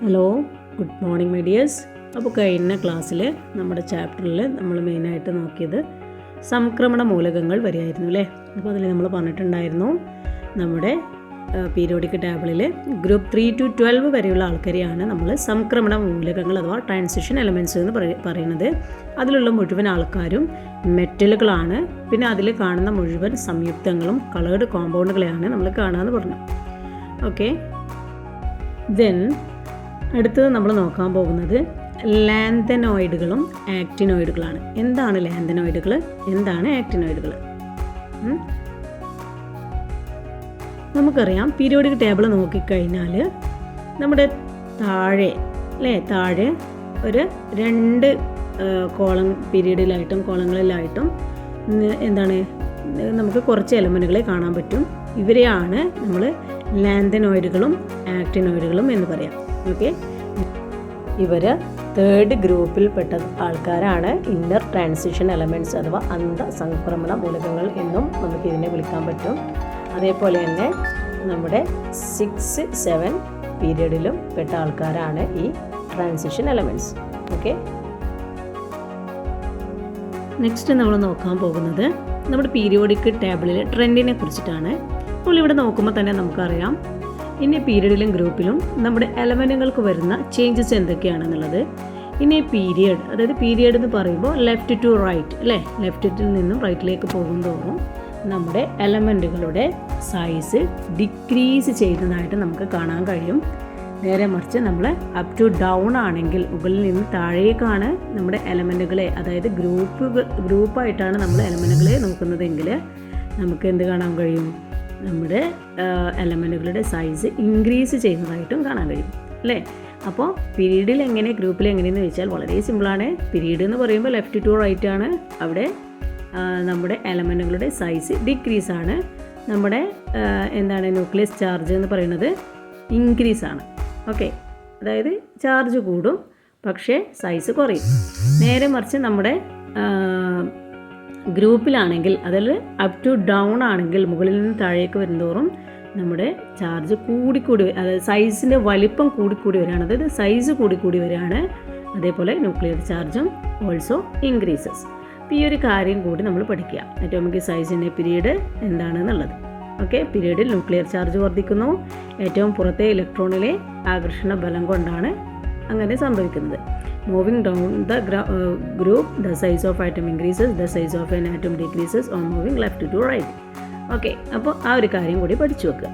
Hello, good morning my dears. അപ്പോൾ കഴിഞ്ഞ ക്ലാസ്സിൽ നമ്മുടെ ചാപ്റ്ററിൽ നമ്മൾ മെയിനായിട്ട് നോക്കിയത് സംക്രമണ മൂലകങ്ങൾ വരെയായിരുന്നു അല്ലേ. അപ്പോൾ അതിൽ നമ്മൾ പറഞ്ഞിട്ടുണ്ടായിരുന്നു നമ്മുടെ പീരിയോഡിക് ടേബിളിൽ ഗ്രൂപ്പ് 3 to 12 വരെയുള്ള ആൾക്കാരെയാണ് നമ്മൾ സംക്രമണ മൂലകങ്ങൾ അഥവാ ട്രാൻസിഷൻ എലമെൻറ്റ്സ് എന്ന് പറയുന്നത്. അതിലുള്ള മുഴുവൻ ആൾക്കാരും മെറ്റലുകളാണ്. പിന്നെ അതിൽ കാണുന്ന മുഴുവൻ സംയുക്തങ്ങളും കളേർഡ് കോമ്പൗണ്ടുകളെയാണ് നമ്മൾ കാണാമെന്ന് പറഞ്ഞു. ഓക്കെ, ദെൻ അടുത്തത് നമ്മൾ നോക്കാൻ പോകുന്നത് ലാന്തനോയിഡുകളും ആക്റ്റിനോയിഡുകളാണ്. എന്താണ് ലാന്തനോയിഡുകൾ, എന്താണ് ആക്റ്റിനോയിഡുകൾ? നമുക്കറിയാം, പീരിയോഡിക് ടേബിൾ നോക്കിക്കഴിഞ്ഞാൽ നമ്മുടെ താഴെ ഒരു 2 കോളം പീരീഡിലായിട്ടും കോളങ്ങളിലായിട്ടും എന്താണ് നമുക്ക് കുറച്ച് എലമെൻറ്റുകളെ കാണാൻ പറ്റും. ഇവരെയാണ് നമ്മൾ ലാന്തനോയിഡുകളും ആക്റ്റിനോയിഡുകളും എന്ന് പറയാം. ഓക്കെ, ഇവർ 3rd ഗ്രൂപ്പിൽപ്പെട്ട ആൾക്കാരാണ്. ഇന്നർ ട്രാൻസിഷൻ എലമെൻറ്റ്സ് അഥവാ അന്തസംക്രമണ മൂലകങ്ങൾ എന്നും നമുക്ക് ഇതിനെ വിളിക്കാൻ പറ്റും. അതേപോലെ തന്നെ നമ്മുടെ 6, 7 പീരീഡിലും പെട്ട ആൾക്കാരാണ് ഈ ട്രാൻസിഷൻ എലമെൻറ്റ്സ്. ഓക്കെ, നെക്സ്റ്റ് നമ്മൾ നോക്കാൻ പോകുന്നത് നമ്മുടെ പീരിയോഡിക് ടേബിളിലെ ട്രെൻഡിനെ കുറിച്ചിട്ടാണ്. അപ്പോൾ ഇവിടെ നോക്കുമ്പോൾ തന്നെ നമുക്കറിയാം ഇനി പീരീഡിലും ഗ്രൂപ്പിലും നമ്മുടെ എലമെൻറ്റുകൾക്ക് വരുന്ന ചേഞ്ചസ് എന്തൊക്കെയാണെന്നുള്ളത്. ഇനി പീരിയഡ്, അതായത് പീരിയഡ് എന്ന് പറയുമ്പോൾ ലെഫ്റ്റ് ടു റൈറ്റ് അല്ലേ, ലെഫ്റ്റിൽ നിന്നും റൈറ്റിലേക്ക് പോകുന്തോറും നമ്മുടെ എലമെൻറ്റുകളുടെ സൈസ് ഡിക്രീസ് ചെയ്യുന്നതായിട്ട് നമുക്ക് കാണാൻ കഴിയും. നേരെ മറിച്ച് നമ്മൾ അപ് ടു ഡൗൺ ആണെങ്കിൽ, മുകളിൽ നിന്ന് താഴേക്കാണ് നമ്മുടെ എലമെൻറ്റുകളെ, അതായത് ഗ്രൂപ്പായിട്ടാണ് നമ്മൾ എലമെൻറ്റുകളെ നോക്കുന്നതെങ്കിൽ നമുക്ക് എന്ത് കാണാൻ കഴിയും? നമ്മുടെ എലമെൻറ്റുകളുടെ സൈസ് ഇൻക്രീസ് ചെയ്യുന്നതായിട്ടും കാണാൻ കഴിയും അല്ലേ. അപ്പോൾ പീരീഡിൽ എങ്ങനെ, ഗ്രൂപ്പിൽ എങ്ങനെയെന്ന് ചോദിച്ചാൽ വളരെ സിമ്പിളാണ്. പീരീഡ് എന്ന് പറയുമ്പോൾ ലെഫ്റ്റ് ടു റൈറ്റ് ആണ്. അവിടെ നമ്മുടെ എലമെൻറ്റുകളുടെ സൈസ് ഡിക്രീസ് ആണ്. നമ്മുടെ ന്യൂക്ലിയസ് ചാർജ് എന്ന് പറയുന്നത് ഇൻക്രീസ് ആണ്. ഓക്കെ, അതായത് ചാർജ് കൂടും പക്ഷേ സൈസ് കുറയും. നേരെ മറിച്ച് നമ്മുടെ ഗ്രൂപ്പിലാണെങ്കിൽ, അതിൽ അപ് ടു ഡൗൺ ആണെങ്കിൽ, മുകളിൽ നിന്ന് താഴേക്ക് വരുന്തോറും നമ്മുടെ ചാർജ് കൂടിക്കൂടി, അതായത് സൈസിൻ്റെ വലിപ്പം കൂടിക്കൂടി വരികയാണ്, അതായത് സൈസ് കൂടിക്കൂടി വരികയാണ്. അതേപോലെ ന്യൂക്ലിയർ ചാർജും ഓൾസോ ഇൻക്രീസസ്. അപ്പോൾ ഈ ഒരു കാര്യം കൂടി നമ്മൾ പഠിക്കുക, അറ്റോമിക് സൈസിൻ്റെ പീരീഡ് എന്താണെന്നുള്ളത്. ഓക്കെ, പീരീഡിൽ ന്യൂക്ലിയർ ചാർജ് വർദ്ധിക്കുന്നു. ഏറ്റവും പുറത്തെ ഇലക്ട്രോണിലെ ആകർഷണ ബലം കൊണ്ടാണ് അങ്ങനെ സംഭവിക്കുന്നത്. Moving down the group, the size of atom increases, the size of an atom decreases on moving left to right. Okay, അപ്പോൾ ആ ഒരു കാര്യം കൂടി പഠിച്ചു വെക്കുക.